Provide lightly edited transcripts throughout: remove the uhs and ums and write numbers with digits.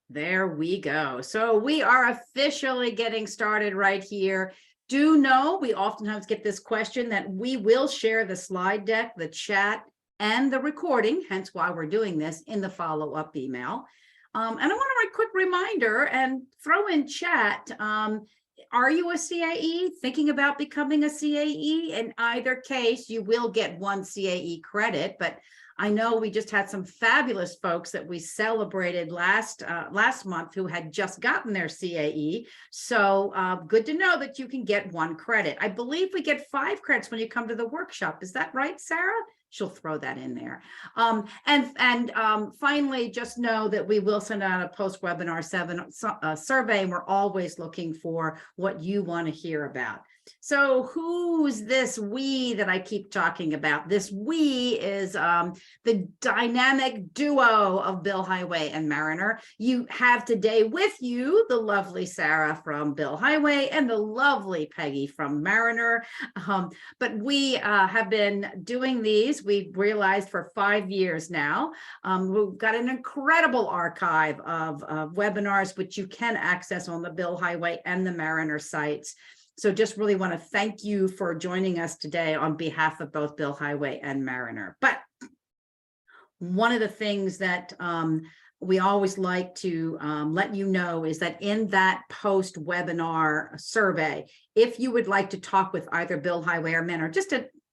There we go. So we are officially getting started right here. Do know we oftentimes get this question that we will share the slide deck, the chat, and the recording, hence why we're doing this in the follow-up email. And I want a quick reminder and throw in chat, are you a CAE? Thinking about becoming a CAE? In either case, you will get one CAE credit, but I know we just had some fabulous folks that we celebrated last month who had just gotten their CAE. So good to know that you can get one credit. I believe we get 5 credits when you come to the workshop. Is that right, Sarah? She'll throw that in there. Finally, just know that we will send out a post-webinar survey, and we're always looking for what you want to hear about. So who's this we that I keep talking about? This we is the dynamic duo of Billhighway and Mariner. You have today with you the lovely Sarah from Billhighway and the lovely Peggy from Mariner. But we have been doing these, we've realized, for 5 years now. We've got an incredible archive of webinars, which you can access on the Billhighway and the Mariner sites. So just really want to thank you for joining us today on behalf of both Billhighway and Mariner. But one of the things that we always like to let you know is that in that post-webinar survey, if you would like to talk with either Billhighway or Mariner,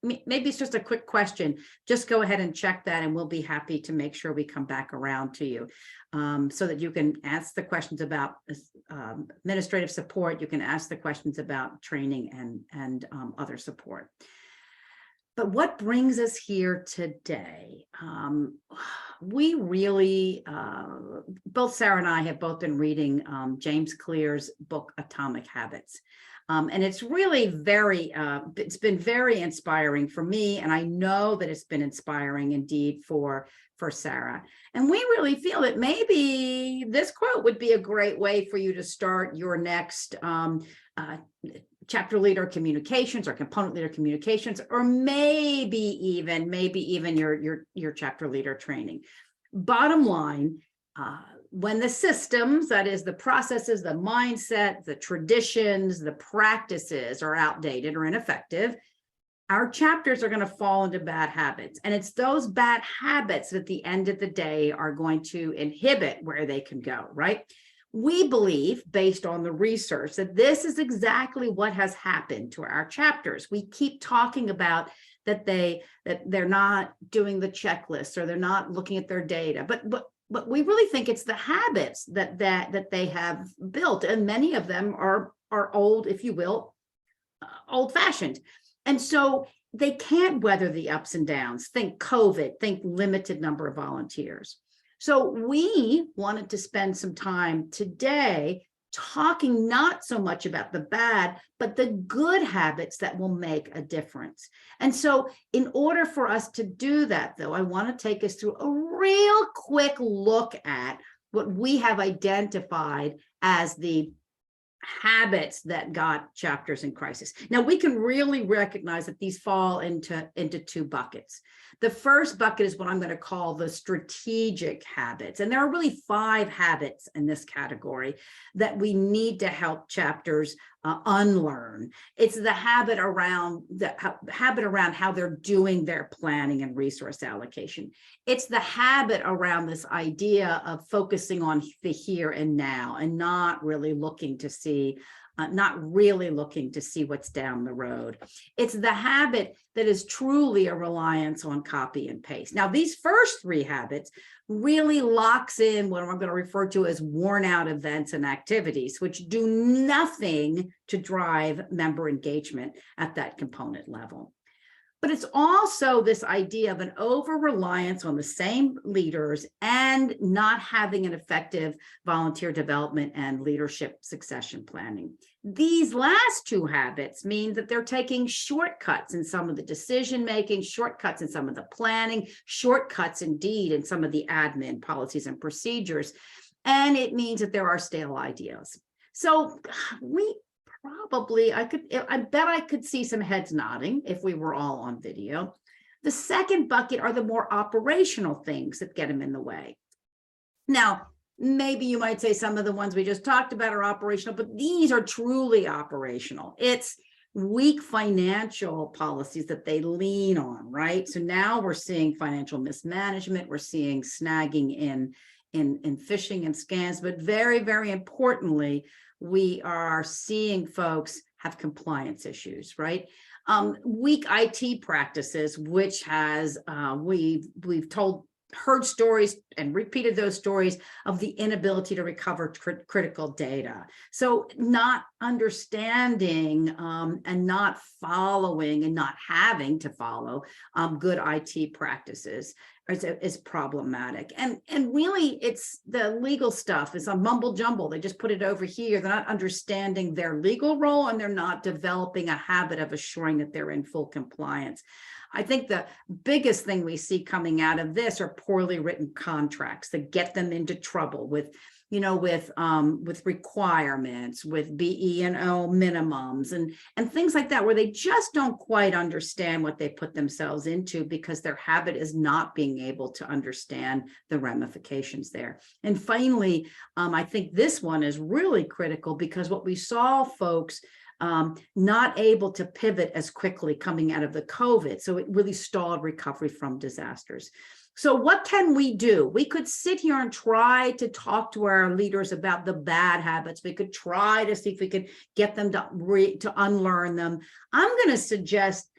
maybe it's just a quick question, just go ahead and check that, and we'll be happy to make sure we come back around to you so that you can ask the questions about administrative support. You can ask the questions about training and other support. But what brings us here today? We really, both Sarah and I have both been reading James Clear's book, Atomic Habits. And it's really it's been very inspiring for me, and I know that it's been inspiring indeed for Sarah. And we really feel that maybe this quote would be a great way for you to start your next chapter leader communications or component leader communications, or maybe even your chapter leader training. Bottom line, when the systems, that is the processes, the mindset, the traditions, the practices are outdated or ineffective, our chapters are going to fall into bad habits. And it's those bad habits that at the end of the day are going to inhibit where they can go, right? We believe, based on the research, that this is exactly what has happened to our chapters. We keep talking about that they're not doing the checklists, or they're not looking at their data, but we really think it's the habits that they have built, and many of them are old, if you will, old-fashioned. And so they can't weather the ups and downs. Think COVID, think limited number of volunteers. So we wanted to spend some time today talking not so much about the bad, but the good habits that will make a difference. And so in order for us to do that, though, I want to take us through a real quick look at what we have identified as the habits that got chapters in crisis. Now, we can really recognize that these fall into 2 buckets. The first bucket is what I'm going to call the strategic habits. And there are really 5 habits in this category that we need to help chapters unlearn. It's the habit around how they're doing their planning and resource allocation. It's the habit around this idea of focusing on the here and now, and not really looking to see what's down the road. It's the habit that is truly a reliance on copy and paste. Now, these first 3 habits really locks in what I'm going to refer to as worn out events and activities, which do nothing to drive member engagement at that component level. But it's also this idea of an over-reliance on the same leaders and not having an effective volunteer development and leadership succession planning. These last 2 habits mean that they're taking shortcuts in some of the decision-making, shortcuts in some of the planning, shortcuts indeed in some of the admin policies and procedures. And it means that there are stale ideas. So I bet I could see some heads nodding if we were all on video. The second bucket are the more operational things that get them in the way. Now, Maybe you might say some of the ones we just talked about are operational, but these are truly operational. It's weak financial policies that they lean on, right? So now we're seeing financial mismanagement, we're seeing snagging in phishing and scams, but very, very importantly, we are seeing folks have compliance issues, right? Weak IT practices, which has we've heard stories and repeated those stories of the inability to recover critical data. So not understanding and not following and not having to follow good IT practices is problematic. And really it's the legal stuff is a mumble jumble. They just put it over here. They're not understanding their legal role, and they're not developing a habit of assuring that they're in full compliance. I think the biggest thing we see coming out of this are poorly written contracts that get them into trouble with, with requirements, with BE&O minimums and things like that, where they just don't quite understand what they put themselves into because their habit is not being able to understand the ramifications there. And finally, I think this one is really critical because what we saw, folks, not able to pivot as quickly coming out of the COVID. So it really stalled recovery from disasters. So what can we do? We could sit here and try to talk to our leaders about the bad habits. We could try to see if we could get them to unlearn them. I'm going to suggest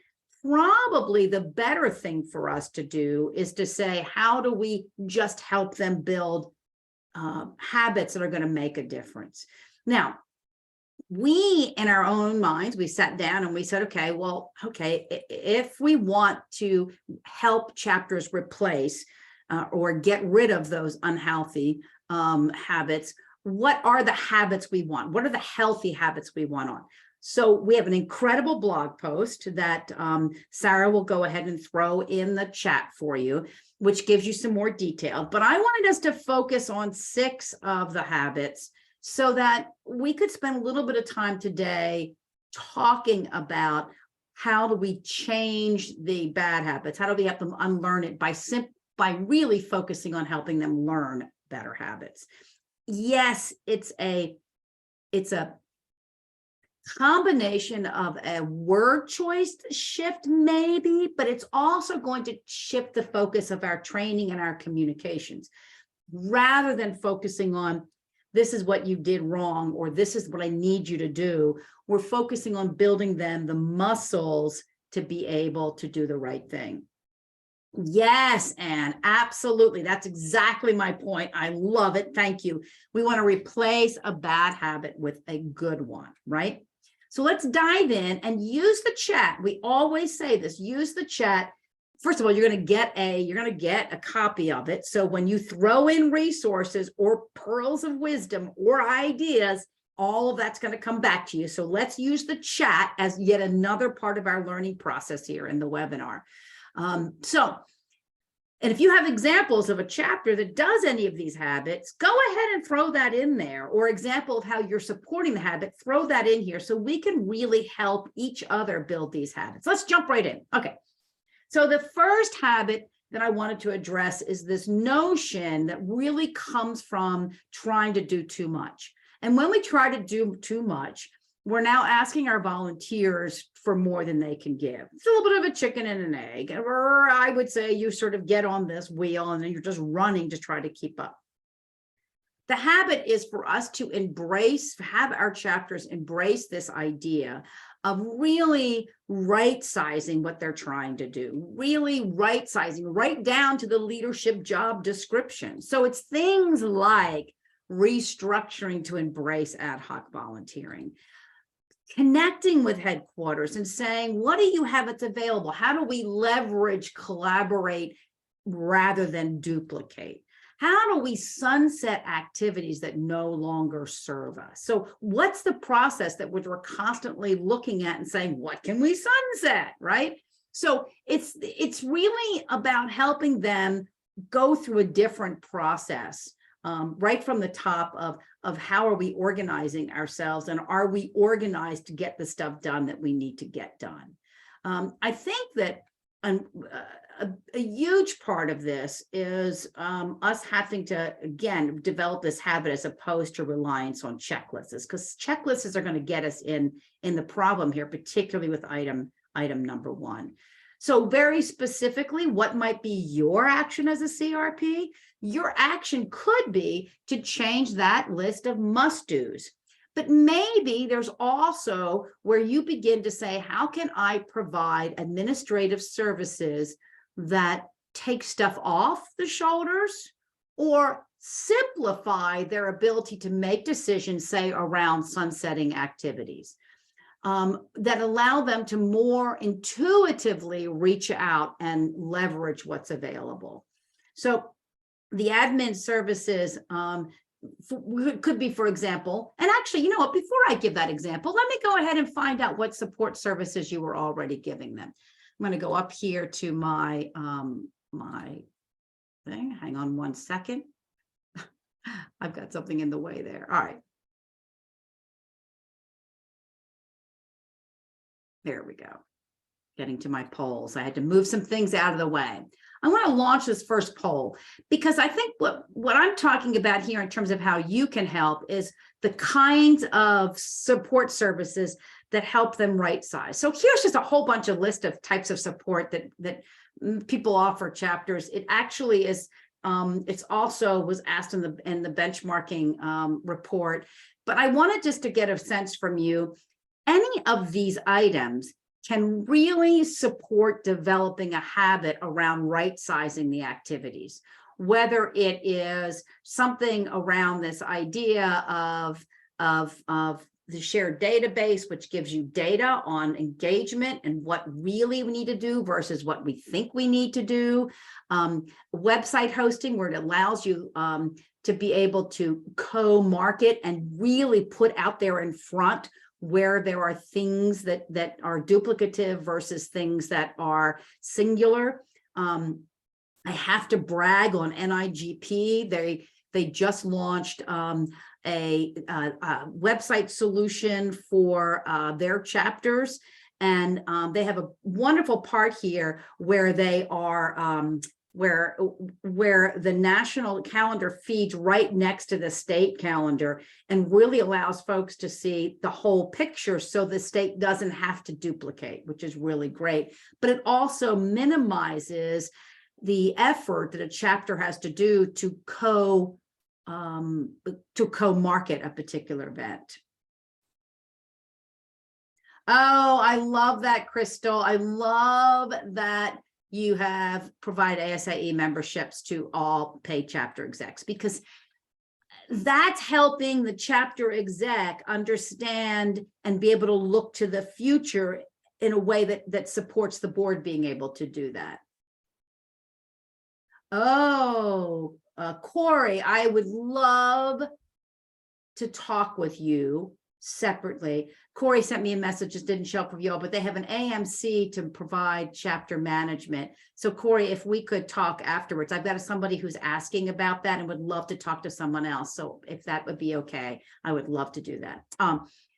probably the better thing for us to do is to say, how do we just help them build habits that are going to make a difference? Now, we, in our own minds, we sat down and we said, okay, if we want to help chapters replace or get rid of those unhealthy habits, what are the habits we want? What are the healthy habits we want on? So we have an incredible blog post that Sarah will go ahead and throw in the chat for you, which gives you some more detail. But I wanted us to focus on 6 of the habits so that we could spend a little bit of time today talking about how do we change the bad habits? How do we help them unlearn it by really focusing on helping them learn better habits? Yes, it's a combination of a word choice shift maybe, but it's also going to shift the focus of our training and our communications rather than focusing on this is what you did wrong, or this is what I need you to do. We're focusing on building them the muscles to be able to do the right thing. Yes, Anne, absolutely. That's exactly my point. I love it. Thank you. We want to replace a bad habit with a good one, right? So let's dive in and use the chat. We always say this, use the chat. First of all, you're going to get a copy of it. So when you throw in resources or pearls of wisdom or ideas, all of that's going to come back to you. So let's use the chat as yet another part of our learning process here in the webinar. And if you have examples of a chapter that does any of these habits, go ahead and throw that in there, or example of how you're supporting the habit, throw that in here so we can really help each other build these habits. Let's jump right in. Okay. So the first habit that I wanted to address is this notion that really comes from trying to do too much. And when we try to do too much, we're now asking our volunteers for more than they can give. It's a little bit of a chicken and an egg. Or I would say you sort of get on this wheel and then you're just running to try to keep up. The habit is for us to have our chapters embrace this idea of really right-sizing what they're trying to do, really right-sizing, right down to the leadership job description. So it's things like restructuring to embrace ad hoc volunteering, connecting with headquarters and saying, what do you have that's available? How do we leverage, collaborate rather than duplicate? How do we sunset activities that no longer serve us? So what's the process that we're constantly looking at and saying, what can we sunset, right? So it's really about helping them go through a different process, right from the top of how are we organizing ourselves, and are we organized to get the stuff done that we need to get done? I think that a huge part of this is us having to, again, develop this habit as opposed to reliance on checklists, because checklists are going to get us in the problem here, particularly with item number 1. So very specifically, what might be your action as a CRP? Your action could be to change that list of must-dos. But maybe there's also where you begin to say, how can I provide administrative services that take stuff off the shoulders or simplify their ability to make decisions, say, around sunsetting activities, that allow them to more intuitively reach out and leverage what's available. So the admin services could be, for example, and actually, you know what, before I give that example, let me go ahead and find out what support services you were already giving them. I'm going to go up here to my my thing. Hang on one second. I've got something in the way there. All right. There we go. Getting to my polls. I had to move some things out of the way. I want to launch this first poll because I think what I'm talking about here in terms of how you can help is the kinds of support services that help them right size. So here's just a whole bunch of list of types of support that people offer chapters. It actually is, it's also was asked in the benchmarking report, but I wanted just to get a sense from you, any of these items can really support developing a habit around right sizing the activities, whether it is something around this idea of the shared database, which gives you data on engagement and what really we need to do versus what we think we need to do. Website hosting, where it allows you to be able to co-market and really put out there in front where there are things that are duplicative versus things that are singular. I have to brag on NIGP. They just launched a website solution for their chapters, and they have a wonderful part here where they are where the national calendar feeds right next to the state calendar and really allows folks to see the whole picture so the state doesn't have to duplicate, which is really great. But it also minimizes the effort that a chapter has to do to co-market a particular event. Oh, I love that, Crystal. I love that you have provide ASAE memberships to all paid chapter execs, because that's helping the chapter exec understand and be able to look to the future in a way that supports the board being able to do that. Oh, Corey, I would love to talk with you separately. Corey sent me a message, just didn't show up for you, but they have an AMC to provide chapter management. So Corey, if we could talk afterwards, I've got somebody who's asking about that and would love to talk to someone else. So if that would be okay, I would love to do that.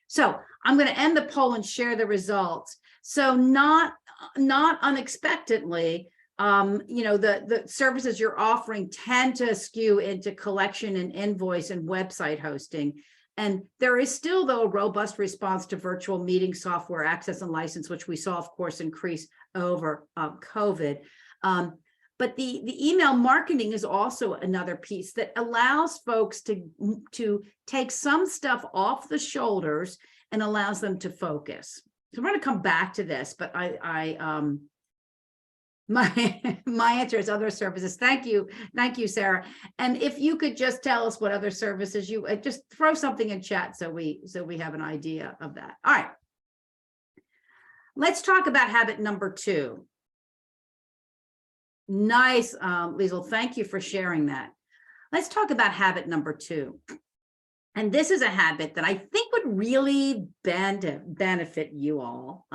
So I'm going to end the poll and share the results. So not unexpectedly, you know, the services you're offering tend to skew into collection and invoice and website hosting. And there is still, though, a robust response to virtual meeting software access and license, which we saw, of course, increase over COVID. But the email marketing is also another piece that allows folks to take some stuff off the shoulders and allows them to focus. So I'm going to come back to this, but my answer is other services. Thank you, Sarah. And if you could just tell us what other services you just throw something in chat so we have an idea of that. All right, let's talk about habit number 2. Nice, Liesl, thank you for sharing that. Let's talk about habit number 2. And this is a habit that I think would really benefit you all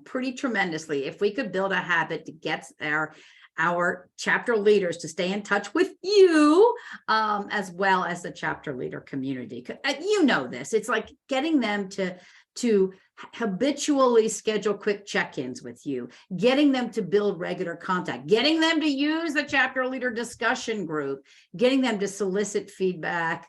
pretty tremendously if we could build a habit that gets our chapter leaders to stay in touch with you, as well as the chapter leader community. You know this. It's like getting them to habitually schedule quick check-ins with you, getting them to build regular contact, getting them to use the chapter leader discussion group, getting them to solicit feedback,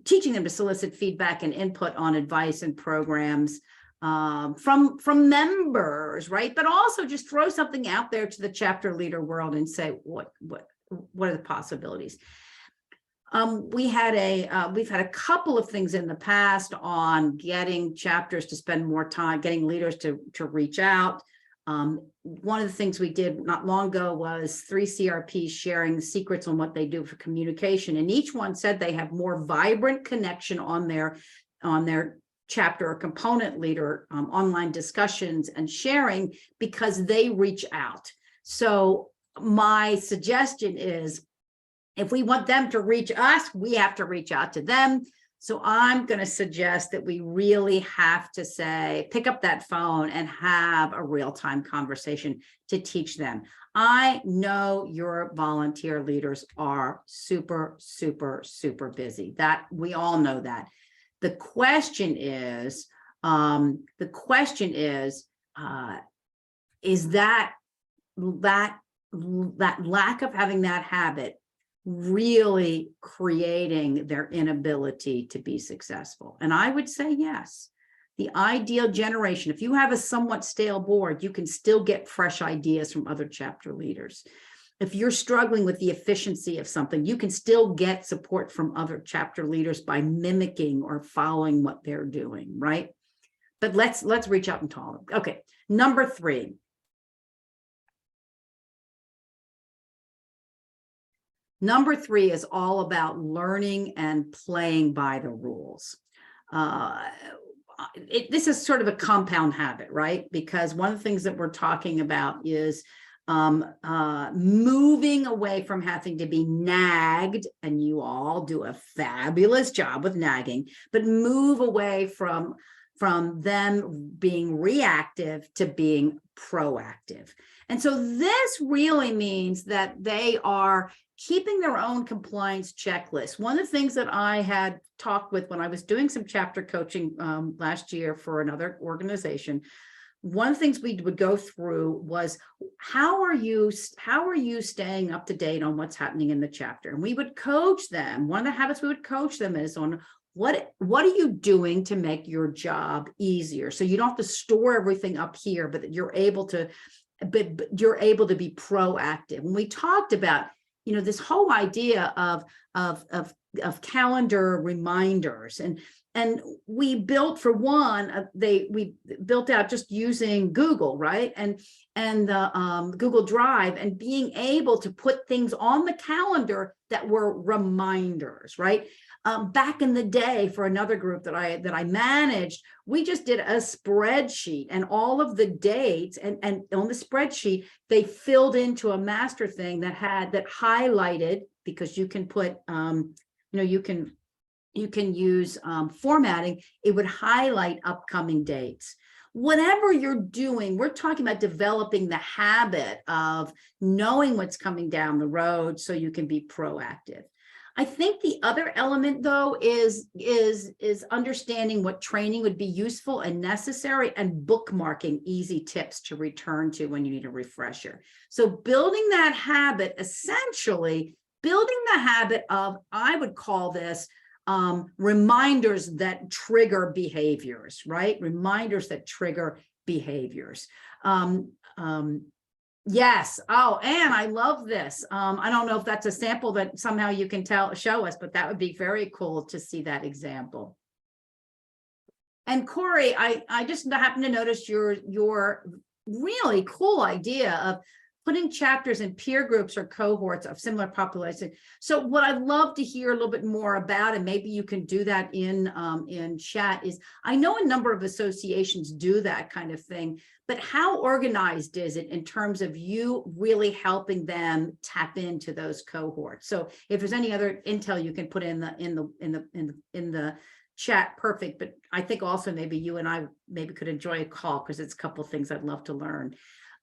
teaching them to solicit feedback and input on advice and programs from members, right? But also just throw something out there to the chapter leader world and say, what are the possibilities? We've had a couple of things in the past on getting chapters to spend more time, getting leaders to reach out. One of the things we did not long ago was 3 CRPs sharing secrets on what they do for communication, and each one said they have more vibrant connection on their chapter or component leader online discussions and sharing because they reach out. So my suggestion is, if we want them to reach us, we have to reach out to them. So I'm going to suggest that we really have to say, pick up that phone and have a real-time conversation to teach them. I know your volunteer leaders are super, super, super busy. That we all know that. The question is that lack of having that habit really creating their inability to be successful? And I would say yes. The ideal generation, if you have a somewhat stale board, you can still get fresh ideas from other chapter leaders. If you're struggling with the efficiency of something, you can still get support from other chapter leaders by mimicking or following what they're doing, right? But let's reach out and talk. Okay, number 3. Number 3 is all about learning and playing by the rules. This is sort of a compound habit, right? Because one of the things that we're talking about is moving away from having to be nagged, and you all do a fabulous job with nagging, but move away from them being reactive to being proactive. And so this really means that they are keeping their own compliance checklist. One of the things that I had talked with when I was doing some chapter coaching last year for another organization, one of the things we would go through was, how are you staying up to date on what's happening in the chapter? And we would coach them. One of the habits we would coach them is on what are you doing to make your job easier? So you don't have to store everything up here, but you're able to be proactive. When we talked about, this whole idea of calendar reminders, and we built, for one, we built out just using Google, right? And Google Drive, and being able to put things on the calendar that were reminders, right? Back in the day, for another group that I managed, we just did a spreadsheet, and all of the dates, and on the spreadsheet, they filled into a master thing that highlighted, because you can put, you can use formatting. It would highlight upcoming dates. Whatever you're doing, we're talking about developing the habit of knowing what's coming down the road so you can be proactive. I think the other element, though, is understanding what training would be useful and necessary, and bookmarking easy tips to return to when you need a refresher. So building that habit, essentially building the habit of, I would call this reminders that trigger behaviors, right? Reminders that trigger behaviors. Yes. Oh, and I love this. I don't know if that's a sample that somehow you can show us, but that would be very cool to see that example. And Corey, I just happened to notice your really cool idea of putting chapters in peer groups or cohorts of similar population. So what I'd love to hear a little bit more about, and maybe you can do that in chat, is I know a number of associations do that kind of thing, but how organized is it in terms of you really helping them tap into those cohorts? So if there's any other intel you can put in the chat, perfect. But I think also maybe you and I maybe could enjoy a call, because it's a couple of things I'd love to learn.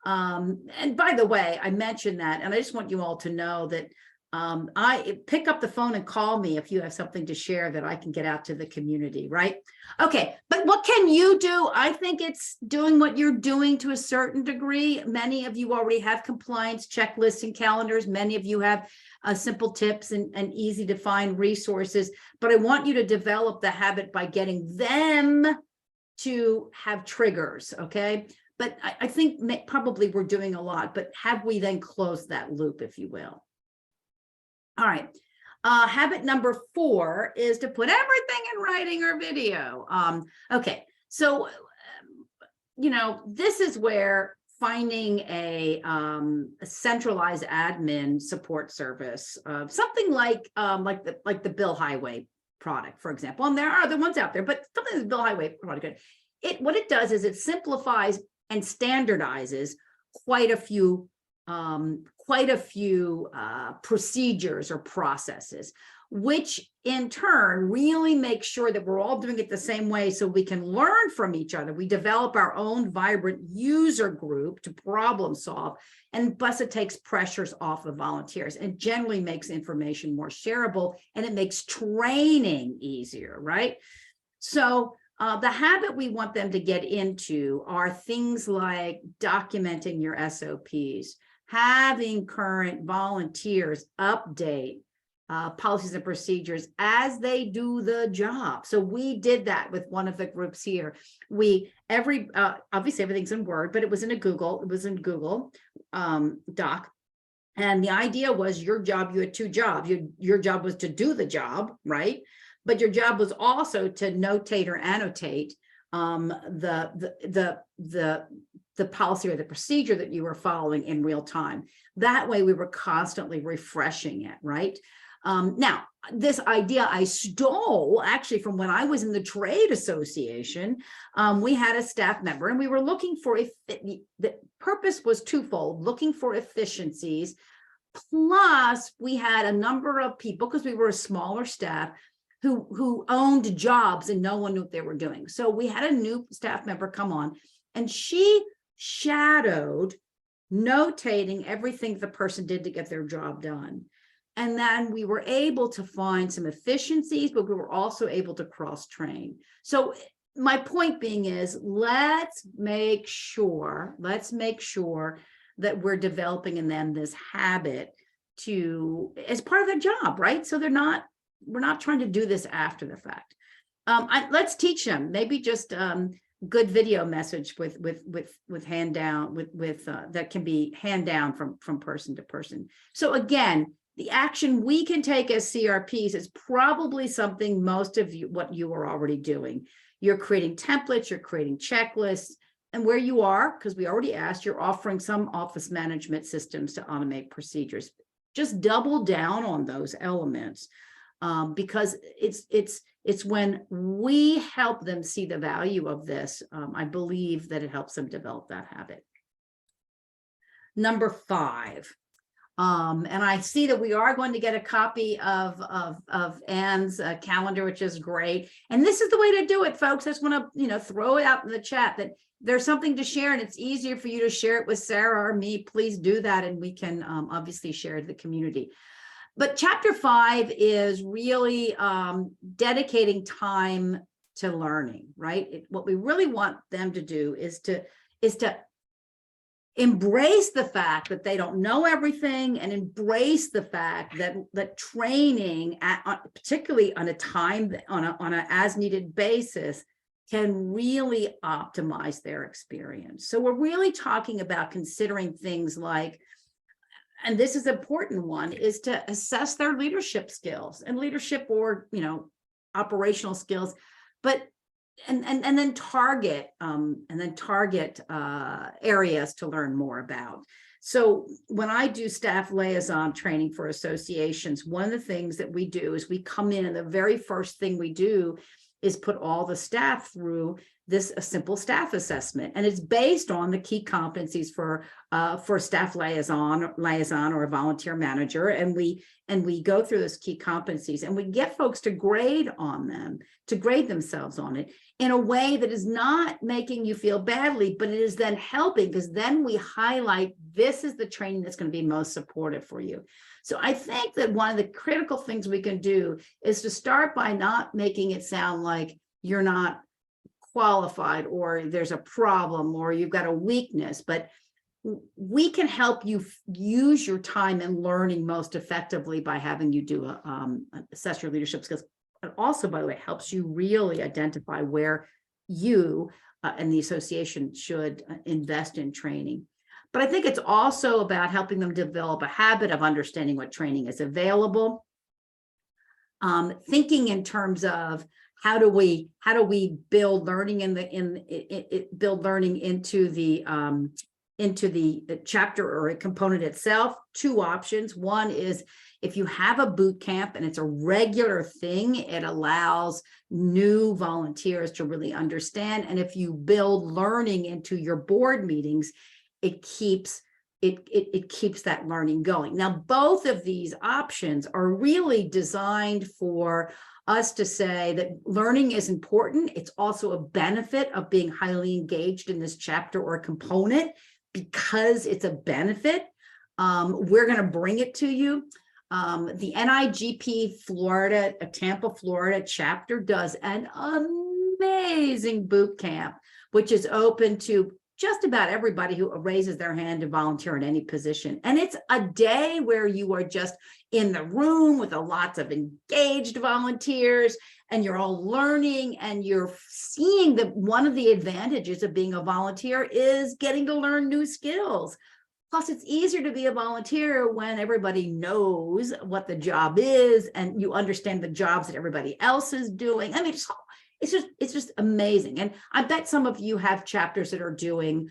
And by the way, I mentioned that, and I just want you all to know that I pick up the phone and call me if you have something to share that I can get out to the community, right? Okay, but what can you do? I think it's doing what you're doing to a certain degree. Many of you already have compliance checklists and calendars. Many of you have simple tips and easy to find resources, but I want you to develop the habit by getting them to have triggers, okay? But I think probably we're doing a lot, but have we then closed that loop, if you will? All right. Habit number 4 is to put everything in writing or video. Okay. So, this is where finding a centralized admin support service, something like the Billhighway product, for example, and there are other ones out there, but something that's Billhighway product, what it does is it simplifies and standardizes quite a few procedures or processes, which in turn really makes sure that we're all doing it the same way so we can learn from each other. We develop our own vibrant user group to problem solve, and plus it takes pressures off of volunteers and generally makes information more shareable, and it makes training easier, right? So the habit we want them to get into are things like documenting your SOPs, having current volunteers update policies and procedures as they do the job. So we did that with one of the groups here. Obviously everything's in Word, but it was in Google Doc. And the idea was your job, you had 2 jobs. Your job was to do the job, right? But your job was also to notate or annotate the policy or the procedure that you were following in real time. That way we were constantly refreshing it, right? Now, this idea I stole actually from when I was in the trade association. We had a staff member and we were looking for, the purpose was twofold, looking for efficiencies, plus we had a number of people, because we were a smaller staff, who owned jobs and no one knew what they were doing. So we had a new staff member come on, and she shadowed notating everything the person did to get their job done. And then we were able to find some efficiencies, but we were also able to cross-train. So my point being is, let's make sure that we're developing in them this habit as part of their job, right? So we're not trying to do this after the fact. Let's teach them, maybe just good video message with hand down, that can be hand down from person to person. So again, the action we can take as CRPs is probably something most of you, what you are already doing. You're creating templates, you're creating checklists, and where you are, because we already asked, you're offering some office management systems to automate procedures. Just double down on those elements. Because it's when we help them see the value of this, I believe that it helps them develop that habit. Number 5, and I see that we are going to get a copy of Anne's calendar, which is great. And this is the way to do it, folks. I just want to throw it out in the chat that there's something to share, and it's easier for you to share it with Sarah or me. Please do that, and we can obviously share it to the community. But chapter 5 is really dedicating time to learning, right? What we really want them to do is to embrace the fact that they don't know everything, and embrace the fact that training, particularly on a as needed basis, can really optimize their experience. So we're really talking about considering things like, and this is an important one, is to assess their leadership skills and leadership or operational skills, but and then target areas to learn more about. So when I do staff liaison training for associations, one of the things that we do is we come in, and the very first thing we do is put all the staff through a simple staff assessment, and it's based on the key competencies for staff liaison or a volunteer manager, and we go through those key competencies, and we get folks to grade themselves on it in a way that is not making you feel badly, but it is then helping, because then we highlight, this is the training that's going to be most supportive for you. So I think that one of the critical things we can do is to start by not making it sound like you're not qualified or there's a problem or you've got a weakness, but we can help you use your time in learning most effectively by having you do assess your leadership skills. It also, by the way, helps you really identify where you and the association should invest in training. But I think it's also about helping them develop a habit of understanding what training is available, thinking in terms of how do we build learning build learning into the chapter or a component itself. Two options. One is, if you have a boot camp and it's a regular thing, it allows new volunteers to really understand. And if you build learning into your board meetings, it keeps that learning going. Now, both of these options are really designed for us to say that learning is important. It's also a benefit of being highly engaged in this chapter or component, because it's a benefit. We're going to bring it to you. The NIGP Florida, Tampa, Florida chapter does an amazing boot camp, which is open to just about everybody who raises their hand to volunteer in any position. And it's a day where you are just in the room with lots of engaged volunteers, and you're all learning, and you're seeing that one of the advantages of being a volunteer is getting to learn new skills. Plus, it's easier to be a volunteer when everybody knows what the job is and you understand the jobs that everybody else is doing. I mean, it's just amazing. And I bet some of you have chapters that are doing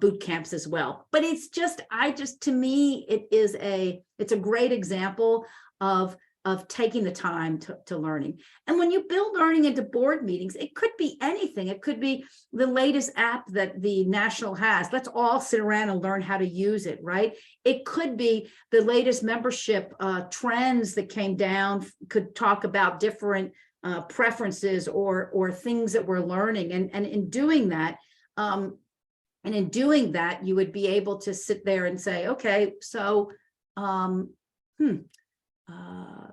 boot camps as well. But to me, it's a great example of taking the time to learning. And when you build learning into board meetings, it could be anything. It could be the latest app that the National has. Let's all sit around and learn how to use it, right? It could be the latest membership trends that came down, could talk about different preferences or things that we're learning. And in doing that, you would be able to sit there and say, okay, so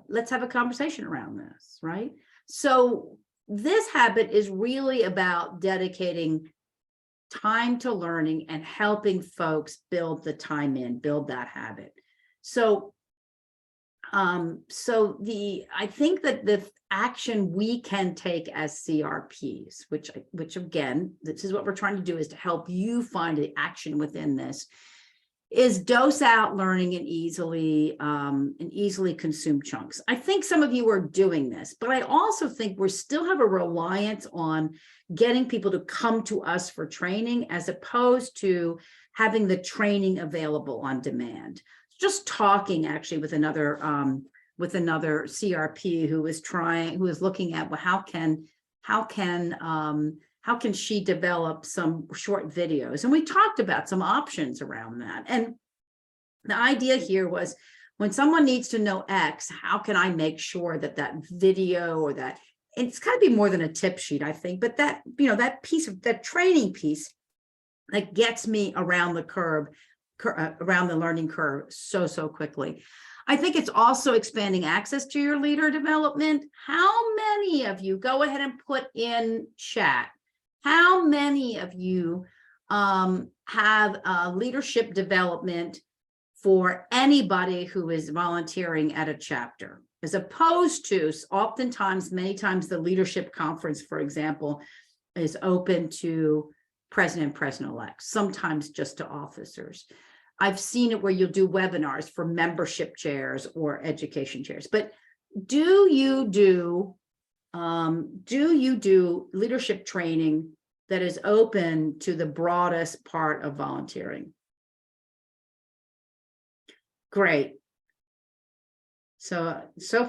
let's have a conversation around this, right? So this habit is really about dedicating time to learning and helping folks build the time in, build that habit. So I think that the action we can take as CRPs, which again, this is what we're trying to do, is to help you find the action within this, is dose out learning in easily consumed chunks. I think some of you are doing this, but I also think we still have a reliance on getting people to come to us for training, as opposed to having the training available on demand. Just talking actually with another CRP who was looking at, well, how can she develop some short videos? And we talked about some options around that. And the idea here was, when someone needs to know X, how can I make sure that that video or that, it's got to be more than a tip sheet, I think, but that, that piece of that training piece that gets me around the curve, around the learning curve so quickly. I think it's also expanding access to your leader development. How many of you, go ahead and put in chat, how many of you have leadership development for anybody who is volunteering at a chapter, as opposed to many times the leadership conference, for example, is open to president and president-elect, sometimes just to officers. I've seen it where you'll do webinars for membership chairs or education chairs. But do you do leadership training that is open to the broadest part of volunteering? Great. So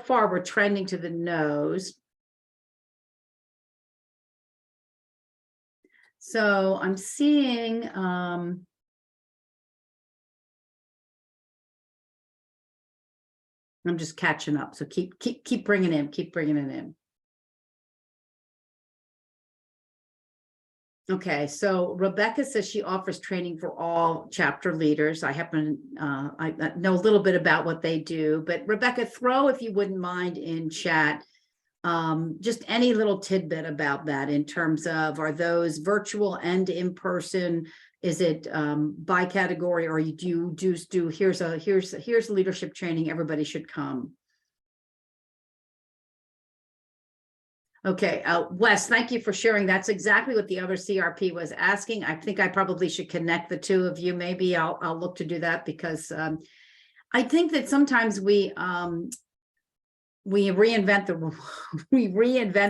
far we're trending to the nose. So I'm seeing, I'm just catching up. So keep bringing keep bringing it in. Okay, so Rebecca says she offers training for all chapter leaders. I happen, I know a little bit about what they do, but Rebecca, throw, if you wouldn't mind, in chat, just any little tidbit about that in terms of, are those virtual and in person? Is it by category, or you do here's leadership training, everybody should come? Okay, Wes, thank you for sharing. That's exactly what the other CRP was asking. I think I probably should connect the two of you. Maybe I'll look to do that, because I think that sometimes we reinvent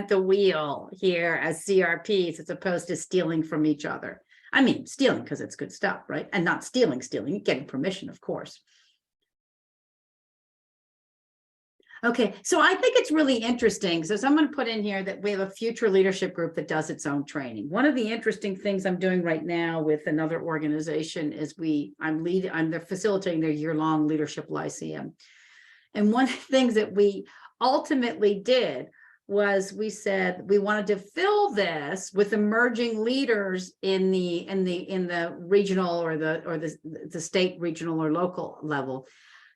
the wheel here as CRPs, as opposed to stealing from each other. I mean, stealing because it's good stuff, right? And not stealing, getting permission, of course. Okay, so I think it's really interesting. So someone put in here that we have a future leadership group that does its own training. One of the interesting things I'm doing right now with another organization is they're facilitating their year-long leadership lyceum. And one of the things that we ultimately did was we said we wanted to fill this with emerging leaders in the regional or the state, regional, or local level,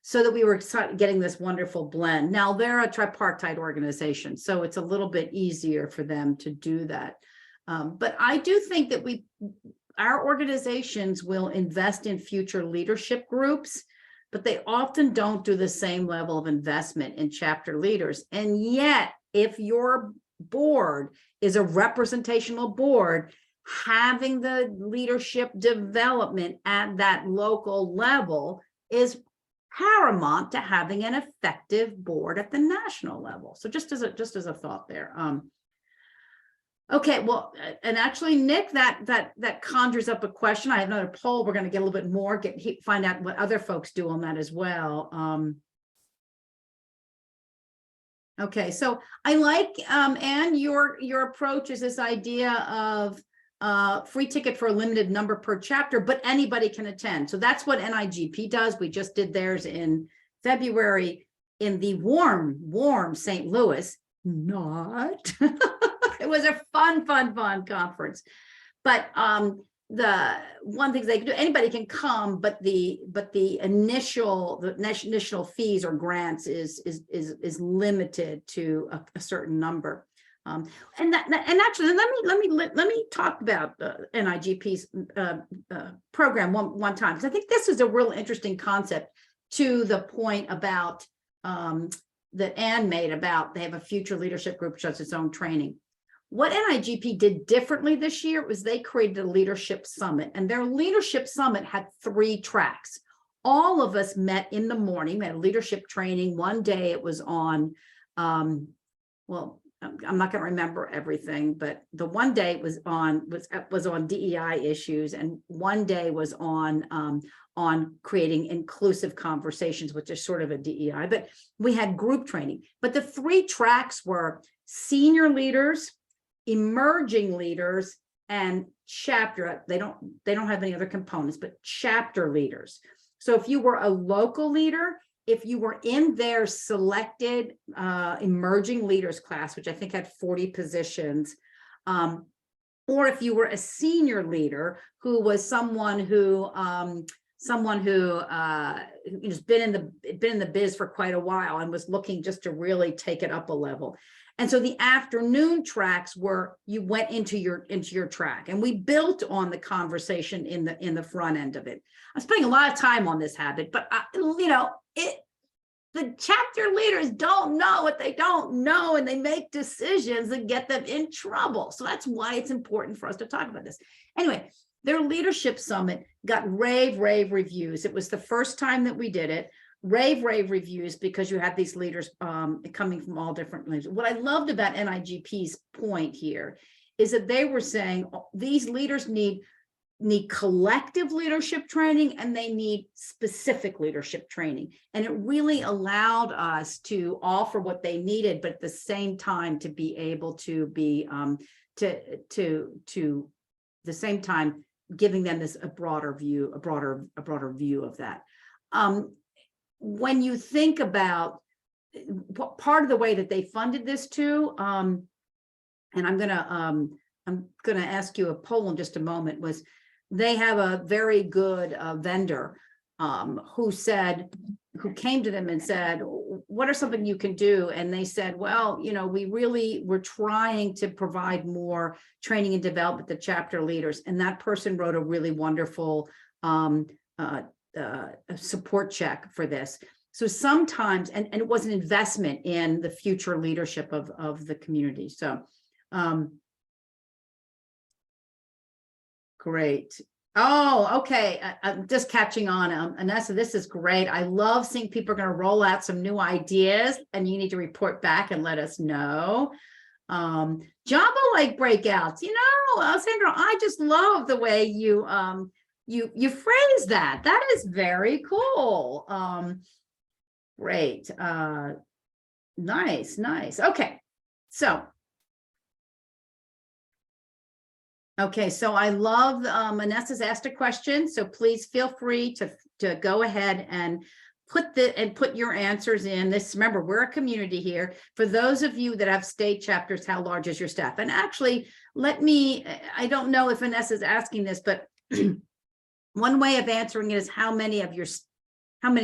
so that we were getting this wonderful blend. Now, they're a tripartite organization, so it's a little bit easier for them to do that. But I do think that our organizations will invest in future leadership groups, but they often don't do the same level of investment in chapter leaders. And yet, if your board is a representational board, having the leadership development at that local level is paramount to having an effective board at the national level. So just as a thought there. Okay, well, and actually, Nick, that conjures up a question. I have another poll. We're going to get a little bit more, find out what other folks do on that as well. Okay, so I like, Anne, your approach is this idea of free ticket for a limited number per chapter, but anybody can attend. So that's what NIGP does. We just did theirs in February in the warm St. Louis. Not. It was a fun conference. But the one thing they can do, anybody can come, but the initial fees or grants is limited to a certain number. And actually, let me talk about NIGP's program one time, because I think this is a real interesting concept, to the point about that Anne made about they have a future leadership group which does its own training. What NIGP did differently this year was they created a leadership summit, and their leadership summit had 3 tracks. All of us met in the morning. We had leadership training. One day it was on, well, I'm not going to remember everything, but the one day was on DEI issues, and one day was on creating inclusive conversations, which is sort of a DEI. But we had group training. But the 3 tracks were senior leaders, emerging leaders, and chapter. They don't have any other components, but chapter leaders. So if you were a local leader, if you were in their selected emerging leaders class, which I think had 40 positions, or if you were a senior leader who was someone who has been in the biz for quite a while and was looking just to really take it up a level. And so the afternoon tracks were, you went into your track, and we built on the conversation in the front end of it. I'm spending a lot of time on this habit, but the chapter leaders don't know what they don't know, and they make decisions that get them in trouble. So that's why it's important for us to talk about this. Anyway, their leadership summit got rave reviews. It was the first time that we did it. Rave reviews, because you had these leaders coming from all different leaders. What I loved about NIGP's point here is that they were saying these leaders need collective leadership training, and they need specific leadership training. And it really allowed us to offer what they needed, but at the same time to be able to be to the same time, giving them this a broader view of that. When you think about part of the way that they funded this too, and I'm gonna ask you a poll in just a moment, was they have a very good vendor who came to them and said, what are something you can do? And they said, well, you know, we're trying to provide more training and development to chapter leaders. And that person wrote a really wonderful support check for this. So sometimes, and it was an investment in the future leadership of the community. So great. Oh, okay. I'm just catching on. Anessa, this is great. I love seeing people are going to roll out some new ideas, and you need to report back and let us know. Jumbo Lake breakouts. You know, Sandra, I just love the way you phrase that. That is very cool. Great. Nice. Okay. So I love, Vanessa's asked a question, so please feel free to go ahead and put your answers in this. Remember, we're a community here. For those of you that have state chapters, how large is your staff? And actually, I don't know if Vanessa's asking this, but one way of answering it is how many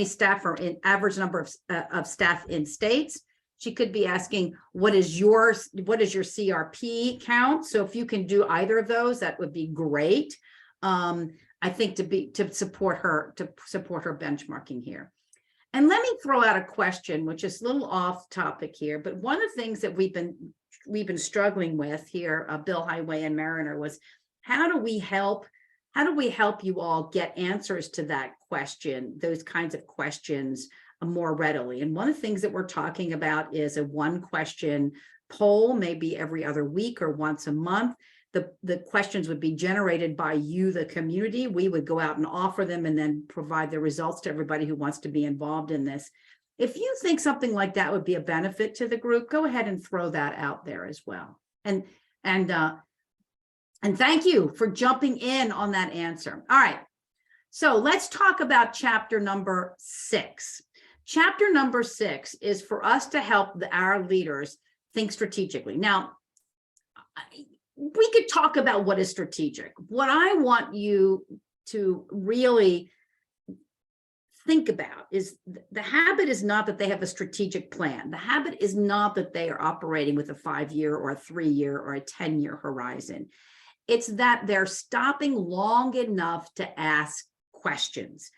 staff are in average number of staff in states. She could be asking, what is your CRP count? So if you can do either of those, that would be great. I think to support her benchmarking here. And let me throw out a question, which is a little off topic here, but one of the things that we've been struggling with here, Billhighway and Mariner, was how do we help you all get answers to that question, those kinds of questions, more readily? And one of the things that we're talking about is a 1-question poll, maybe every other week or once a month. The questions would be generated by you, the community. We would go out and offer them and then provide the results to everybody who wants to be involved in this. If you think something like that would be a benefit to the group, go ahead and throw that out there as well. And thank you for jumping in on that answer. All right, so let's talk about chapter number 6. Chapter number 6 is for us to help our leaders think strategically. Now, we could talk about what is strategic. What I want you to really think about is the habit is not that they have a strategic plan. The habit is not that they are operating with a 5-year or a 3-year or a 10-year horizon. It's that they're stopping long enough to ask questions.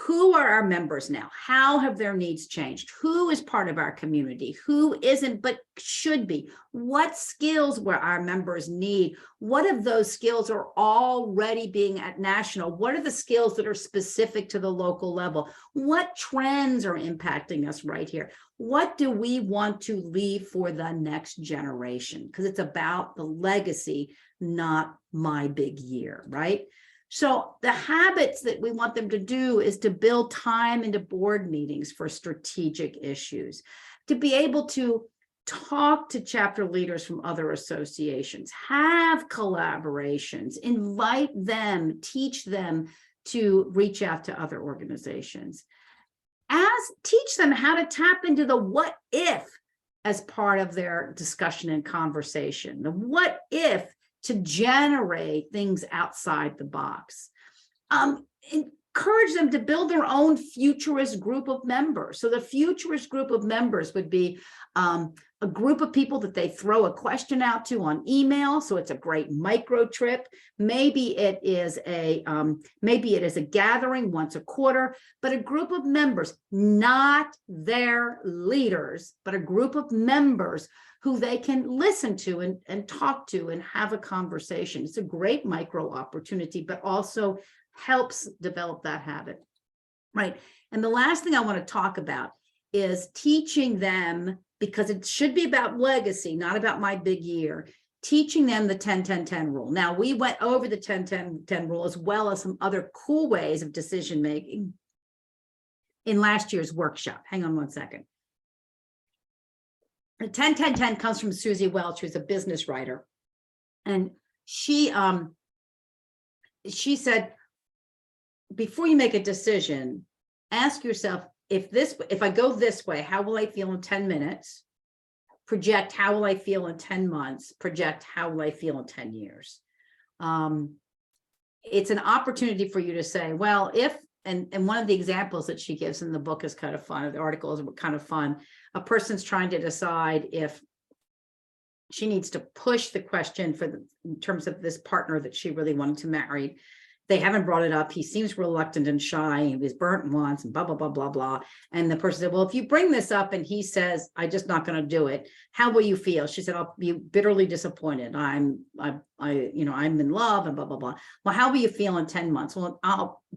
Who are our members now? How have their needs changed? Who is part of our community? Who isn't but should be? What skills will our members need? What of those skills are already being at national? What are the skills that are specific to the local level? What trends are impacting us right here? What do we want to leave for the next generation? Because it's about the legacy, not my big year, right? So the habits that we want them to do is to build time into board meetings for strategic issues, to be able to talk to chapter leaders from other associations, have collaborations, invite them, teach them to reach out to other organizations, teach them how to tap into the what if as part of their discussion and conversation, the what if to generate things outside the box. Encourage them to build their own futurist group of members. So the futurist group of members would be a group of people that they throw a question out to on email. So it's a great micro trip. Maybe it is a gathering once a quarter, but a group of members, not their leaders, but a group of members who they can listen to and talk to and have a conversation. It's a great micro opportunity, but also helps develop that habit, right? And the last thing I want to talk about is teaching them, because it should be about legacy, not about my big year, teaching them the 10-10-10 rule. Now, we went over the 10-10-10 rule as well as some other cool ways of decision making in last year's workshop. Hang on one second. The 10-10-10 comes from Susie Welch, who's a business writer. And she she said, before you make a decision, ask yourself, if I go this way, how will I feel in 10 minutes? Project, how will I feel in 10 months? Project, how will I feel in 10 years? It's an opportunity for you to say, well, if, and one of the examples that she gives in the book is kind of fun, the articles are kind of fun. A person's trying to decide if she needs to push the question in terms of this partner that she really wanted to marry. They haven't brought it up. He seems reluctant and shy. He was burnt once and blah, blah, blah, blah, blah. And the person said, well, if you bring this up and he says, I'm just not going to do it, how will you feel? She said, I'll be bitterly disappointed. I'm in love and blah, blah, blah. Well, how will you feel in 10 months? Well,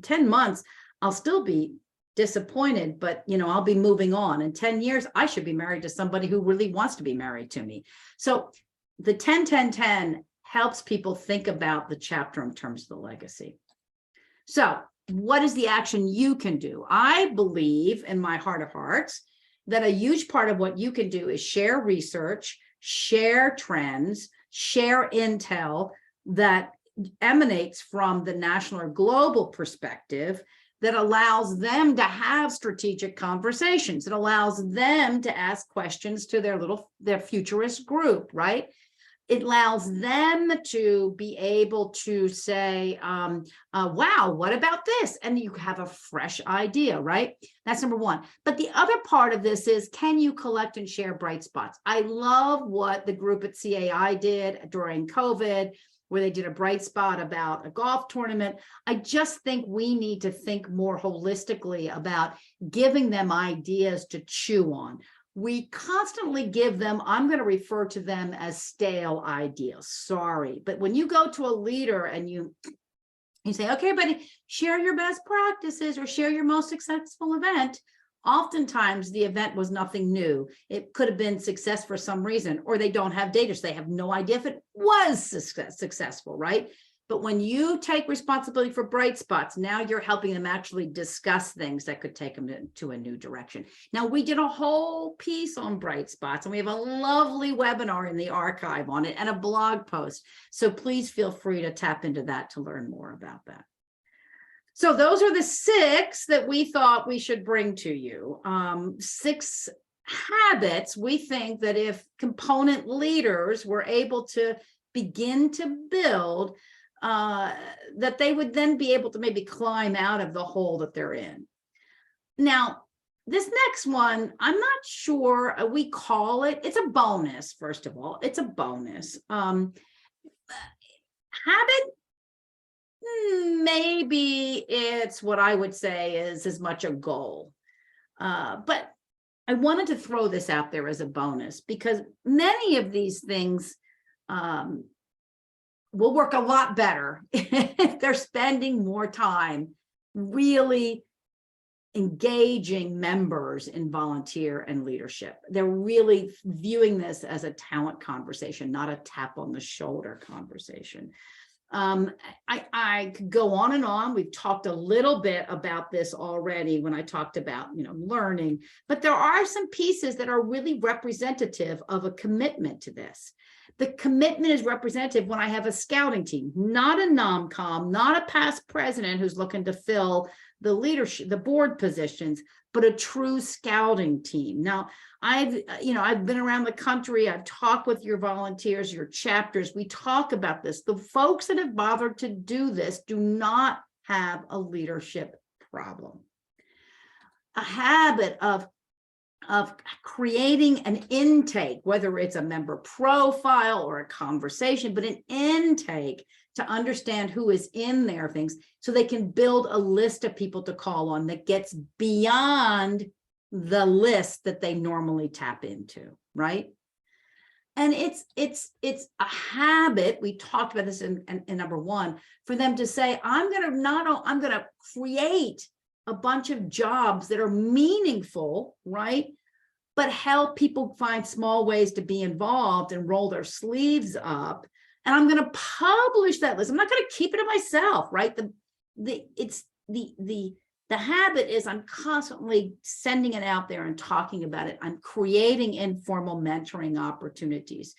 10 months, I'll still be disappointed, but I'll be moving on. In 10 years, I should be married to somebody who really wants to be married to me. So the 10-10-10 helps people think about the chapter in terms of the legacy. So what is the action you can do? I believe in my heart of hearts that a huge part of what you can do is share research, share trends, share intel that emanates from the national or global perspective that allows them to have strategic conversations. It allows them to ask questions to their futurist group, right? It allows them to be able to say, wow, what about this? And you have a fresh idea, right? That's number one. But the other part of this is, can you collect and share bright spots? I love what the group at CAI did during COVID, where they did a bright spot about a golf tournament. I just think we need to think more holistically about giving them ideas to chew on. We constantly give them, I'm going to refer to them as stale ideas. Sorry. But when you go to a leader and you say, okay, buddy, share your best practices or share your most successful event. Oftentimes the event was nothing new. It could have been success for some reason, or they don't have data, so they have no idea if it was successful, right? But when you take responsibility for bright spots, now you're helping them actually discuss things that could take them to a new direction. Now, we did a whole piece on bright spots, and we have a lovely webinar in the archive on it and a blog post. So please feel free to tap into that to learn more about that. So those are the 6 that we thought we should bring to you. 6 habits we think that if component leaders were able to begin to build, that they would then be able to maybe climb out of the hole that they're in. Now, this next one, I'm not sure we call it, it's a bonus, first of all, it's a bonus. Habit, maybe it's what I would say is as much a goal. But I wanted to throw this out there as a bonus because many of these things will work a lot better if they're spending more time really engaging members in volunteer and leadership. They're really viewing this as a talent conversation, not a tap on the shoulder conversation. I could go on and on. We've talked a little bit about this already when I talked about, learning, but there are some pieces that are really representative of a commitment to this. The commitment is representative when I have a scouting team, not a nom-com, not a past president who's looking to fill the leadership, the board positions, but a true scouting team. Now, I've been around the country. I've talked with your volunteers, your chapters. We talk about this. The folks that have bothered to do this do not have a leadership problem. A habit of creating an intake, whether it's a member profile or a conversation, but an intake to understand who is in their things so they can build a list of people to call on that gets beyond the list that they normally tap into, right? And it's a habit. We talked about this in number 1 for them to say, I'm going to create a bunch of jobs that are meaningful, right? But help people find small ways to be involved and roll their sleeves up. And I'm going to publish that list. I'm not going to keep it to myself, right? The habit is I'm constantly sending it out there and talking about it. I'm creating informal mentoring opportunities.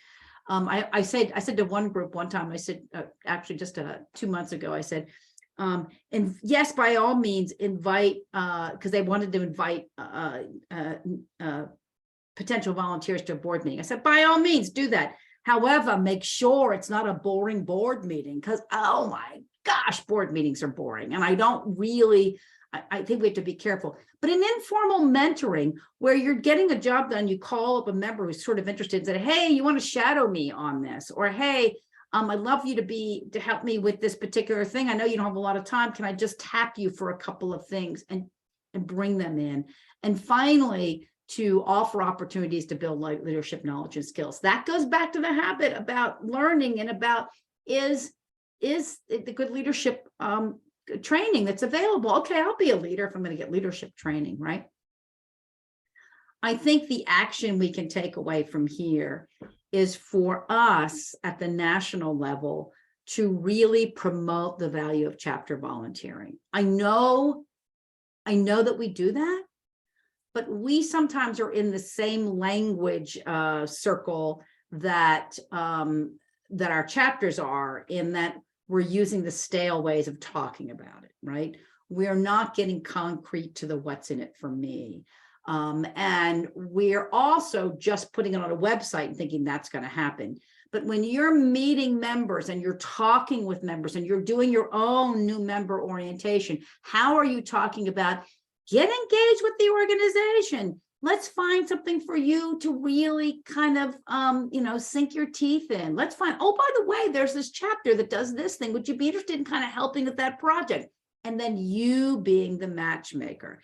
I said to one group one time, I said, actually just 2 months ago, I said, and yes, by all means, invite, because they wanted to invite potential volunteers to a board meeting. I said, by all means, do that. However, make sure it's not a boring board meeting, because, oh my gosh, board meetings are boring. And I don't really, I think we have to be careful. But an informal mentoring where you're getting a job done, you call up a member who's sort of interested and say, hey, you want to shadow me on this? Or, hey, I'd love you to help me with this particular thing. I know you don't have a lot of time. Can I just tap you for a couple of things and bring them in? And finally, to offer opportunities to build leadership knowledge and skills. That goes back to the habit about learning and about is the good leadership training that's available. Okay, I'll be a leader if I'm going to get leadership training, right? I think the action we can take away from here is for us at the national level to really promote the value of chapter volunteering. I know that we do that, but we sometimes are in the same language circle that our chapters are, in that we're using the stale ways of talking about it, right? We're not getting concrete to the what's in it for me. And we're also just putting it on a website and thinking that's going to happen. But when you're meeting members and you're talking with members and you're doing your own new member orientation, how are you talking about get engaged with the organization? Let's find something for you to really kind of, sink your teeth in. Let's find, oh, by the way, there's this chapter that does this thing. Would you be interested in kind of helping with that project? And then you being the matchmaker.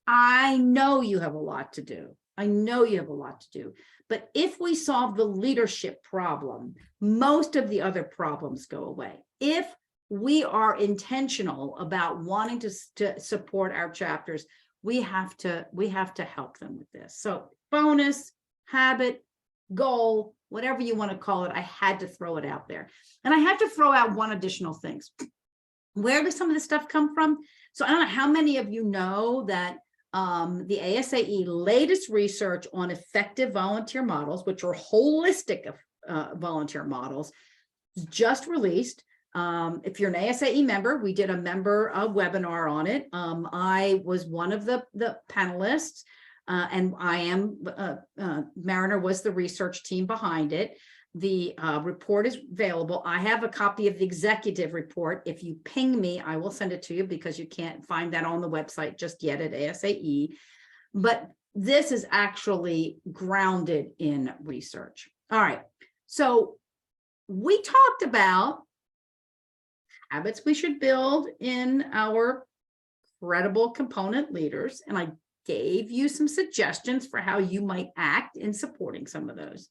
I know you have a lot to do. I know you have a lot to do. But if we solve the leadership problem, most of the other problems go away. If we are intentional about wanting to support our chapters, we have to help them with this. So bonus, habit, goal, whatever you want to call it, I had to throw it out there. And I had to throw out one additional thing. Where does some of this stuff come from? So I don't know how many of you know that the ASAE latest research on effective volunteer models, which are holistic volunteer models, just released. If you're an ASAE member, we did a member webinar on it. I was one of the panelists, and I am, Mariner was the research team behind it. The report is available. I have a copy of the executive report. If you ping me, I will send it to you, because you can't find that on the website just yet at ASAE. But this is actually grounded in research. All right. So we talked about habits we should build in our credible component leaders, and I gave you some suggestions for how you might act in supporting some of those.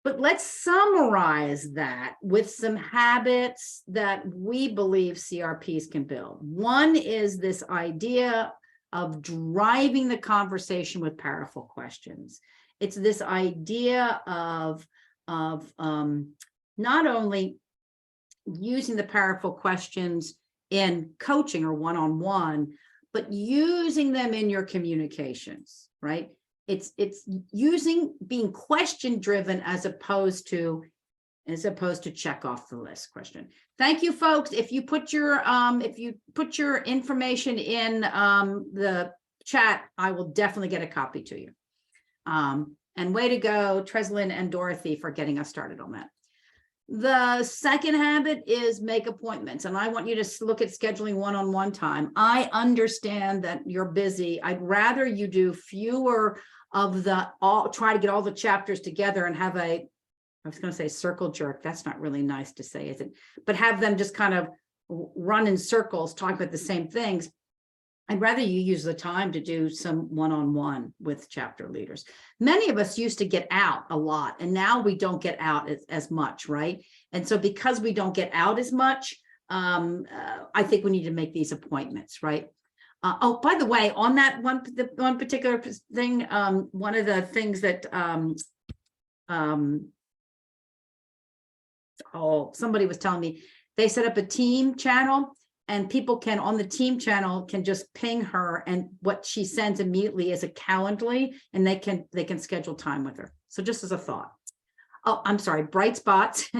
But let's summarize that with some habits that we believe CRPs can build. One is this idea of driving the conversation with powerful questions. It's this idea of not only using the powerful questions in coaching or one-on-one, but using them in your communications, right? It's using being question driven as opposed to check off the list question. Thank you, folks. If you put your information in the chat, I will definitely get a copy to you. And way to go, Treslin and Dorothy, for getting us started on that. The second habit is make appointments. And I want you to look at scheduling one-on-one time. I understand that you're busy. I'd rather you do fewer of try to get all the chapters together and have I was going to say circle jerk. That's not really nice to say, is it? But have them just kind of run in circles, talk about the same things. I'd rather you use the time to do some one-on-one with chapter leaders. Many of us used to get out a lot, and now we don't get out as much, right? And so because we don't get out as much, I think we need to make these appointments, right? Oh, by the way, on that one particular thing, one of the things that somebody was telling me, they set up a team channel, and people can on the team channel can just ping her, and what she sends immediately is a Calendly, and they can schedule time with her. So just as a thought. oh, I'm sorry, bright spots,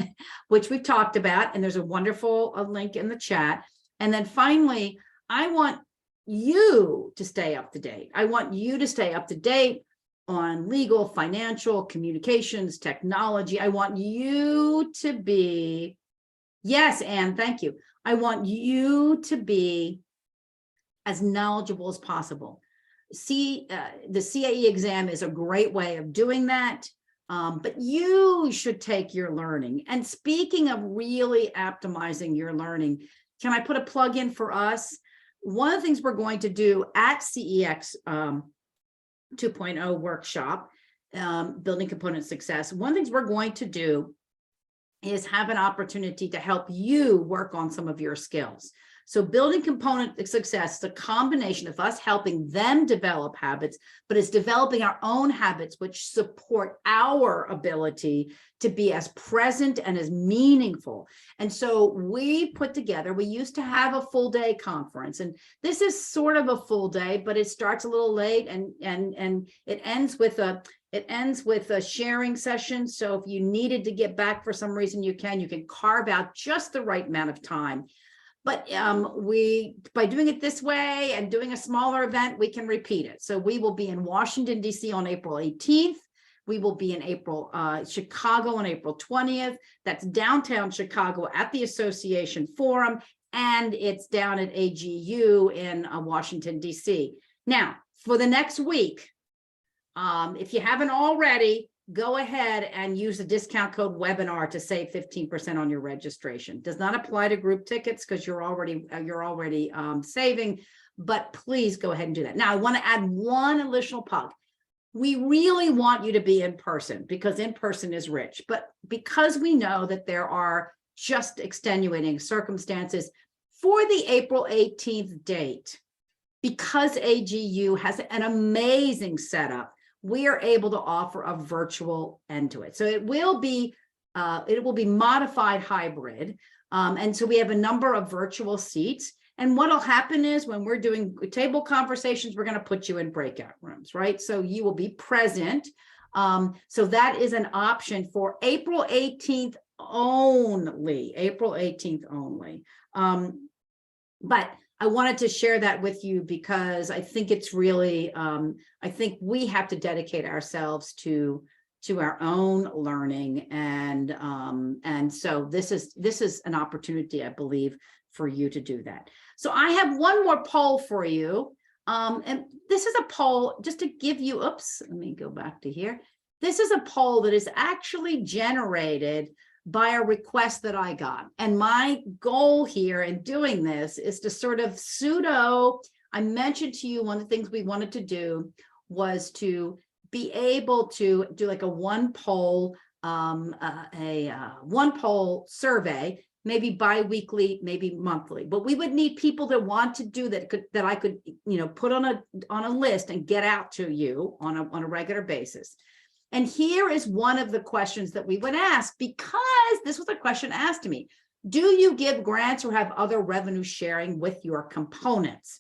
which we've talked about, and there's a wonderful link in the chat. And then finally, I want you to stay up to date. I want you to stay up to date on legal, financial, communications, technology. I want you to be, yes, Anne, thank you. I want you to be as knowledgeable as possible. The CAE exam is a great way of doing that. But you should take your learning. And speaking of really optimizing your learning, can I put a plug in for us? One of the things we're going to do at CEX 2.0 workshop, Building Component Success, one of the things we're going to do is have an opportunity to help you work on some of your skills. So building component success is a combination of us helping them develop habits, but it's developing our own habits, which support our ability to be as present and as meaningful. And so we put together, we used to have a full day conference, and this is sort of a full day, but it starts a little late and it ends with a sharing session. So if you needed to get back for some reason, you can carve out just the right amount of time. But by doing it this way and doing a smaller event, we can repeat it. So we will be in Washington, D.C. on April 18th. We will be in Chicago on April 20th. That's downtown Chicago at the Association Forum. And it's down at AGU in Washington, D.C. Now, for the next week, if you haven't already, go ahead and use the discount code webinar to save 15% on your registration. Does not apply to group tickets because you're already saving, but please go ahead and do that. Now, I want to add one additional plug. We really want you to be in person because in person is rich, but because we know that there are just extenuating circumstances for the April 18th date, because AGU has an amazing setup, we are able to offer a virtual end to it. So it will be modified hybrid. And so we have a number of virtual seats. And what'll happen is when we're doing table conversations, we're going to put you in breakout rooms, right? So you will be present. So that is an option for April 18th only, April 18th only. But I wanted to share that with you because I think it's really, I think we have to dedicate ourselves to our own learning. And so this is an opportunity, I believe, for you to do that. So I have one more poll for you. And this is a poll just to give you, oops, let me go back to here. This is a poll that is actually generated by a request that I got. And my goal here in doing this is to sort of I mentioned to you one of the things we wanted to do was to be able to do like a one poll survey, maybe bi-weekly, maybe monthly. But we would need people that want to do that, that I could, put on a list and get out to you on a regular basis. And here is one of the questions that we would ask, because this was a question asked to me. Do you give grants or have other revenue sharing with your components?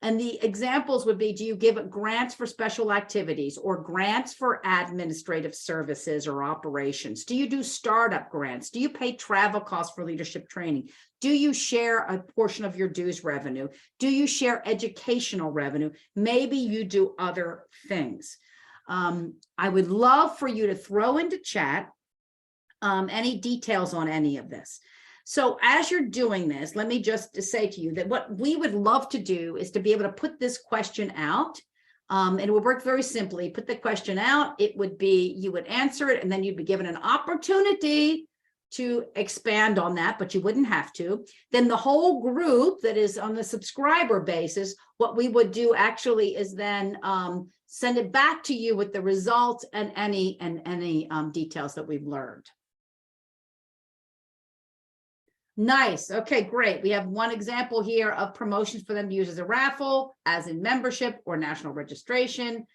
And the examples would be, do you give grants for special activities or grants for administrative services or operations? Do you do startup grants? Do you pay travel costs for leadership training? Do you share a portion of your dues revenue? Do you share educational revenue? Maybe you do other things. I would love for you to throw into chat any details on any of this. So as you're doing this, let me just say to you that what we would love to do is to be able to put this question out. And it would work very simply. Put the question out. It would be, you would answer it, and then you'd be given an opportunity to expand on that, but you wouldn't have to. Then the whole group that is on the subscriber basis, what we would do actually is then send it back to you with the results and any details that we've learned. Nice. Okay, great. We have one example here of promotions for them to use as a raffle, as in membership or national registration.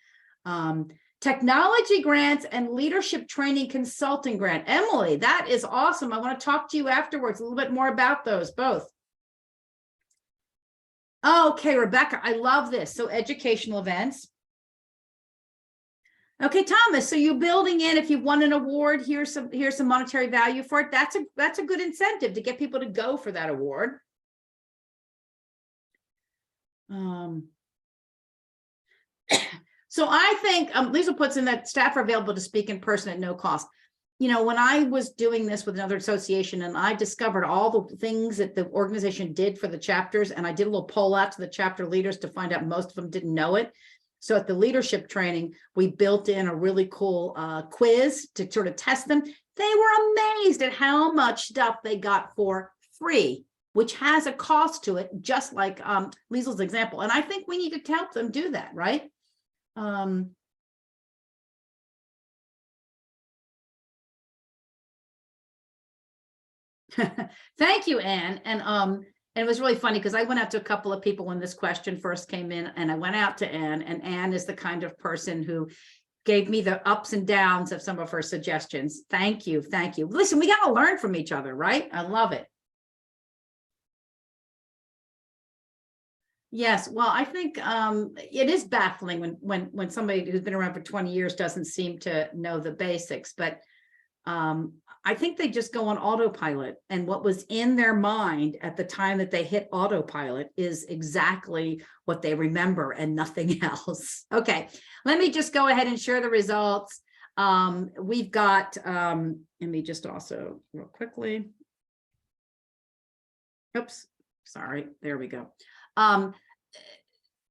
Technology grants and leadership training consulting grant. Emily, that is awesome. I want to talk to you afterwards a little bit more about those both. Okay, Rebecca, I love this. So educational events. Okay, Thomas, so you're building in, if you won an award, here's some monetary value for it. That's a good incentive to get people to go for that award. So I think Lisa puts in that staff are available to speak in person at no cost. You know, when I was doing this with another association and I discovered all the things that the organization did for the chapters, and I did a little poll out to the chapter leaders to find out most of them didn't know it. So at the leadership training, we built in a really cool quiz to sort of test them. They were amazed at how much stuff they got for free, which has a cost to it, just like Liesel's example. And I think we need to help them do that, right? Thank you, Anne. And it was really funny because I went out to a couple of people when this question first came in, and I went out to Anne, and Anne is the kind of person who gave me the ups and downs of some of her suggestions. Thank you. Thank you. Listen, we got to learn from each other, right? I love it. Yes, well, I think it is baffling when somebody who's been around for 20 years doesn't seem to know the basics, but I think they just go on autopilot, and what was in their mind at the time that they hit autopilot is exactly what they remember and nothing else. Okay, let me just go ahead and share the results. We've got, let me just also real quickly. Oops, sorry, there we go.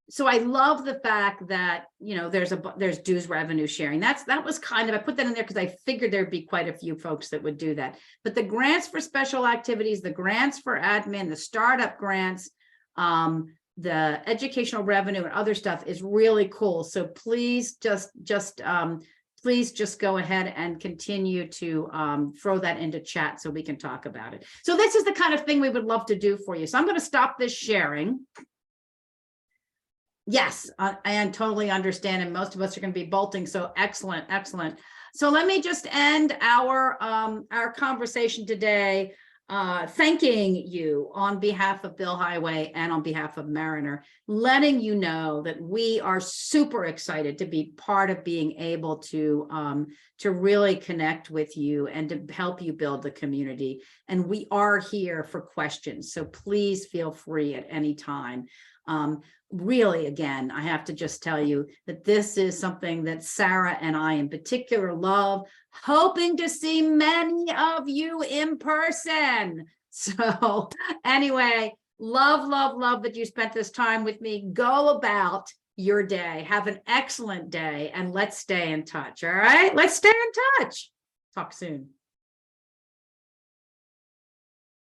So I love the fact that, you know, there's dues revenue sharing. That was kind of, I put that in there because I figured there'd be quite a few folks that would do that. But the grants for special activities, the grants for admin, the startup grants, the educational revenue and other stuff is really cool. So please please just go ahead and continue to throw that into chat so we can talk about it. So this is the kind of thing we would love to do for you. So I'm going to stop this sharing. Yes, I totally understand, and most of us are going to be bolting. So excellent, excellent. So let me just end our conversation today, thanking you on behalf of Billhighway and on behalf of Mariner, letting you know that we are super excited to be part of being able to really connect with you and to help you build the community. And we are here for questions, so please feel free at any time. Really, again, I have to just tell you that this is something that Sarah and I in particular love, hoping to see many of you in person. So anyway, love that you spent this time with me. Go about your day. Have an excellent day, and let's stay in touch. All right, let's stay in touch. Talk soon.